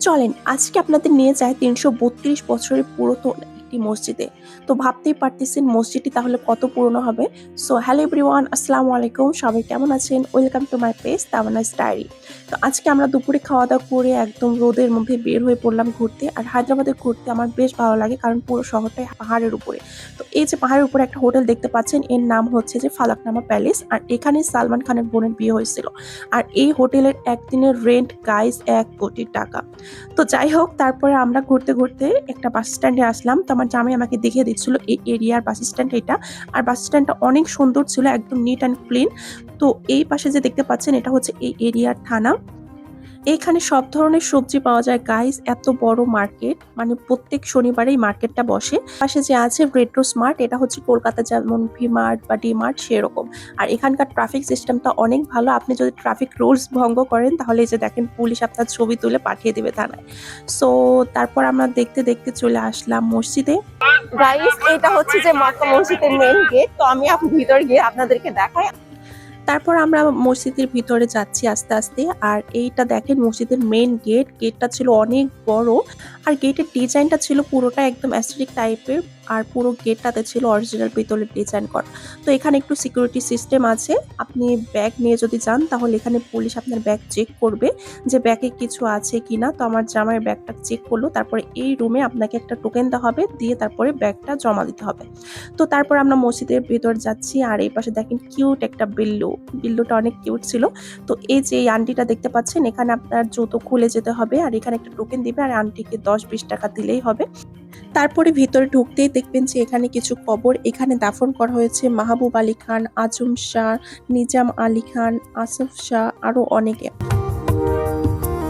চলেন আজকে আপনাদের নিয়ে যায় ৩৩২ বছরের পুরাতন একটি মসজিদে। তো ভাবতেই পারতেছেন মসজিদটি তাহলে কত পুরনো হবে। সো হ্যালো এভরিওয়ান, আসসালামু আলাইকুম। সবাই কেমন আছেন? Welcome to my page Tamanna's diary. তো আজকে আমরা দুপুরে খাওয়া দাওয়া করে একদম রোদের মধ্যে বের হয়ে পড়লাম ঘুরতে। আর হায়দ্রাবাদে ঘুরতে আমার বেশ ভালো লাগে, কারণ পুরো শহরটাই পাহাড়ের উপরে। তো এই যে পাহাড়ের উপরে একটা হোটেল দেখতে পাচ্ছেন, এর নাম হচ্ছে যে ফালাকনামা প্যালেস। আর এখানে সালমান খানের বোনের বিয়ে হয়েছিল। আর এই হোটেলের একদিনের রেন্ট গাইস ১ কোটি টাকা। তো যাই হোক, তারপরে আমরা ঘুরতে ঘুরতে একটা বাস স্ট্যান্ডে আসলাম। তো আমার জামাই আমাকে দেখিয়ে দিচ্ছিল এই এরিয়ার বাস স্ট্যান্ড এটা। আর বাস স্ট্যান্ডটা অনেক সুন্দর ছিল, একদম নিট অ্যান্ড ক্লিন। তো এই পাশে যে দেখতে পাচ্ছেন এটা হচ্ছে এই এরিয়ার থানা। এখানে সব ধরনের সবজি পাওয়া যায় গাইস। এত বড় মার্কেট, মানে প্রত্যেক শনিবারেই মার্কেটটা বসে। পাশে যে আছে রেট্রো স্মার্ট, এটা হচ্ছে কলকাতা যেমন ভি মার্ট বা ডি মার্ট সেরকম। আর এখানকার ট্রাফিক সিস্টেমটা অনেক ভালো। আপনি যদি ট্রাফিক রুলস ভঙ্গ করেন তাহলে এই যে দেখেন পুলিশ আপনার ছবি তুলে পাঠিয়ে দেবে থানায়। সো তারপর আমরা দেখতে দেখতে চলে আসলাম মসজিদে। গাইস এটা হচ্ছে যে মক্কা মসজিদের মেইন গেট। তো আমি ভিতর গিয়ে আপনাদেরকে দেখাই। তারপর আমরা মসজিদের ভিতরে যাচ্ছি আস্তে আস্তে। আর এইটা দেখেন মসজিদের মেইন গেট। গেটটা ছিল অনেক বড়। আর গেটের ডিজাইনটা ছিল পুরোটা একদম অ্যাস্থেটিক টাইপের। আর পুরো গেটটাতে ছিল অরিজিনাল পিতলের ডিজাইন করা। তো এখানে একটু সিকিউরিটি সিস্টেম আছে। আপনি ব্যাগ নিয়ে যদি যান তাহলে এখানে পুলিশ আপনার ব্যাগ চেক করবে যে ব্যাগে কিছু আছে কিনা। তো আমার জামাইয়ের ব্যাগটা চেক করলো। তারপরে এই রুমে আপনাকে একটা টোকেন দেওয়া হবে, দিয়ে তারপরে ব্যাগটা জমা দিতে হবে। তো তারপর আমরা মসজিদের ভেতর যাচ্ছি। আর এই পাশে দেখেন কিউট একটা বিল্লু। বিল্লুটা অনেক কিউট ছিল। তো এই যে এই আন্টিটা দেখতে পাচ্ছেন, এখানে আপনার জুতো খুলে যেতে হবে। আর এখানে একটা টোকেন দিবে, আর আন্টিকে ১০-২০ টাকা দিলেই হবে। তারপরে ভিতরে ঢুকতেই দেখবেন যে এখানে কিছু কবর। এখানে দাফন করা হয়েছে মাহবুব আলী খান, আজম শাহ, নিজাম আলী খান, আসফ শাহ, আরো অনেকে।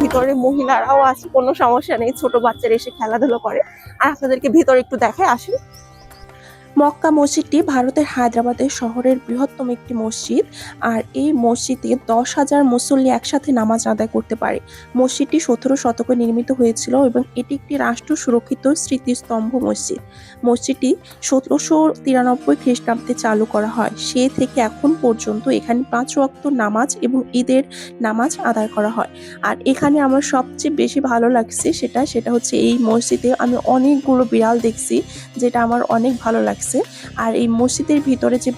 ভিতরে মহিলারাও আছে, কোনো সমস্যা নেই, ছোট বাচ্চারা এসে খেলাধুলো করে। আর আপনাদেরকে ভিতরে একটু দেখায় আসি। মক্কা মসজিদটি ভারতের হায়দ্রাবাদের শহরের বৃহত্তম একটি মসজিদ। আর এই মসজিদে ১০,০০০ মুসল্লি একসাথে নামাজ আদায় করতে পারে। মসজিদটি ১৭ শতকে নির্মিত হয়েছিল এবং এটি একটি রাষ্ট্র সুরক্ষিত স্মৃতিস্তম্ভ মসজিদ। মসজিদটি ১৭৯৩ খ্রিস্টাব্দে চালু করা হয়। সে থেকে এখন পর্যন্ত এখানে ৫ ওয়াক্ত নামাজ এবং ঈদের নামাজ আদায় করা হয়। আর এখানে আমার সবচেয়ে বেশি ভালো লাগছে সেটা হচ্ছে এই মসজিদে আমি অনেকগুলো বিড়াল দেখছি, যেটা আমার অনেক ভালো লাগছে। আর এই মসজিদের ভিতরে যে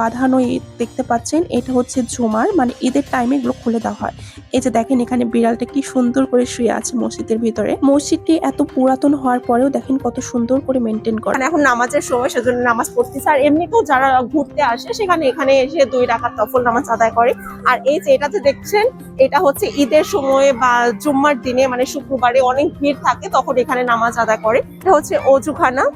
বাঁধানো দেখতে পাচ্ছেন, এটা হচ্ছে ঝুমার, মানে ঈদের টাইমে এগুলো খুলে দেওয়া হয়। এই যে দেখেন এখানে বিড়ালটা কি সুন্দর করে শুয়ে আছে মসজিদের ভিতরে। মসজিদটি এত পুরাতন হওয়ার পরেও দেখেন কত সুন্দর করে মেনটেন করে। এখন নামাজের সময়, সেজন্য নামাজ পড়তেছে। আর এমনিতেও যারা ঘুরতে আসে এখানে এসে ২ রাকাত নফল নামাজ আদায় করে। আর এই যে এটা যে দেখছেন, এটা হচ্ছে ঈদের সময় বা জুম্মার দিনে, মানে শুক্রবারে অনেক ভিড় থাকে, তখন এখানে নামাজ আদায় করে। এটা হচ্ছে অজুখানা।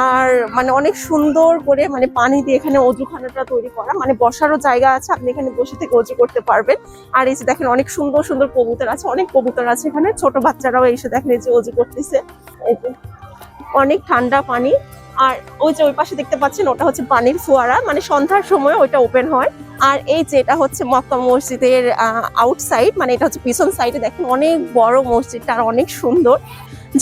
আর মানে অনেক সুন্দর করে মানে পানি দিয়ে এখানে অজুখানাটা তৈরি করা, মানে বসারও জায়গা আছে, আপনি এখানে বসে থেকে অজু করতে পারবেন। আর এই যে দেখেন অনেক সুন্দর সুন্দর কবুতর আছে, অনেক কবুতর আছে এখানে। ছোট বাচ্চারাও এসে দেখেন এই যে অজু করতেছে। এই যে অনেক ঠান্ডা পানি। আর ওই যে ওই পাশে দেখতে পাচ্ছেন, ওটা হচ্ছে পানির ফোয়ারা, মানে সন্ধ্যার সময় ওইটা ওপেন হয়। আর এই যে এটা হচ্ছে মক্কা মসজিদের আউটসাইড, মানে এটা হচ্ছে পিছন সাইডে। দেখেন অনেক বড় মসজিদটা আর অনেক সুন্দর।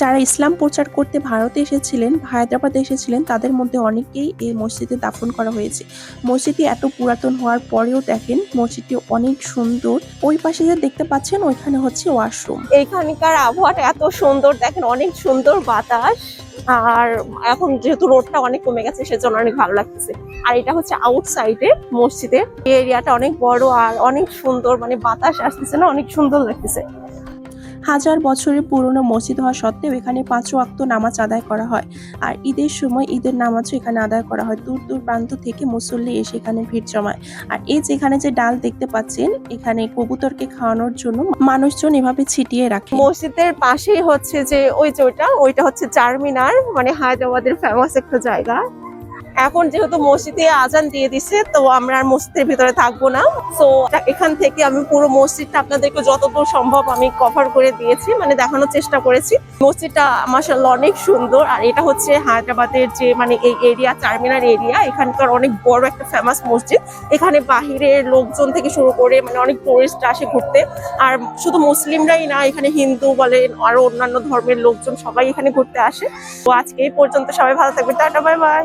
যারা ইসলাম প্রচার করতে ভারতে এসেছিলেন, হায়দ্রাবাদে এসেছিলেন, তাদের মধ্যে অনেকেই এই মসজিদে দাফন করা হয়েছে। মসজিদটি এত পুরাতন হওয়ার পরেও দেখেন মসজিদটি অনেক সুন্দর। ওই পাশে যে দেখতে পাচ্ছেন, ওইখানে হচ্ছে ওয়াশরুম। এইখানকার আবহাওয়াটা এত সুন্দর, দেখেন অনেক সুন্দর বাতাস। আর এখন যেহেতু রোডটা অনেক কমে গেছে, সেজন্য অনেক ভালো লাগতেছে। আর এটা হচ্ছে আউটসাইডে মসজিদে। এই এরিয়াটা অনেক বড় আর অনেক সুন্দর, মানে বাতাস আসতেছে না, অনেক সুন্দর লাগতেছে। হাজার বছরের পুরনো মসজিদ হওয়া সত্ত্বেও এখানে ৫ ওয়াক্ত নামাজ আদায় করা হয়। আর ঈদের সময় ঈদের নামাজও এখানে আদায় করা হয়। দূর দূর প্রান্ত থেকে মুসল্লি এসে এখানে ভিড় জমায়। আর এই যেখানে যে ডাল দেখতে পাচ্ছেন, এখানে কবুতরকে খাওয়ানোর জন্য মানুষজন এভাবে ছিটিয়ে রাখে। মসজিদের পাশেই হচ্ছে যে ওই যে ওইটা হচ্ছে চারমিনার, মানে হায়দ্রাবাদের ফেমাস একটা জায়গা। এখন যেহেতু মসজিদে আজান দিয়ে দিছে, তো আমরা আর মসজিদের ভিতরে থাকবো না। তো এখান থেকে আমি পুরো মসজিদটা আপনাদেরকে যতদূর সম্ভব আমি কভার করে দিয়েছি, মানে দেখানোর চেষ্টা করেছি। মসজিদটা মাশাআল্লাহ অনেক সুন্দর। আর এটা হচ্ছে হায়দ্রাবাদের যে মানে এই এরিয়া, চারমিনার এরিয়া, এখানকার অনেক বড় একটা ফেমাস মসজিদ। এখানে বাহিরের লোকজন থেকে শুরু করে মানে অনেক টুরিস্ট আসে ঘুরতে। আর শুধু মুসলিমরাই না, এখানে হিন্দু বলেন আরো অন্যান্য ধর্মের লোকজন সবাই এখানে ঘুরতে আসে। তো আজকে এই পর্যন্ত, সবাই ভালো থাকবেন, টাটা, বাই বাই।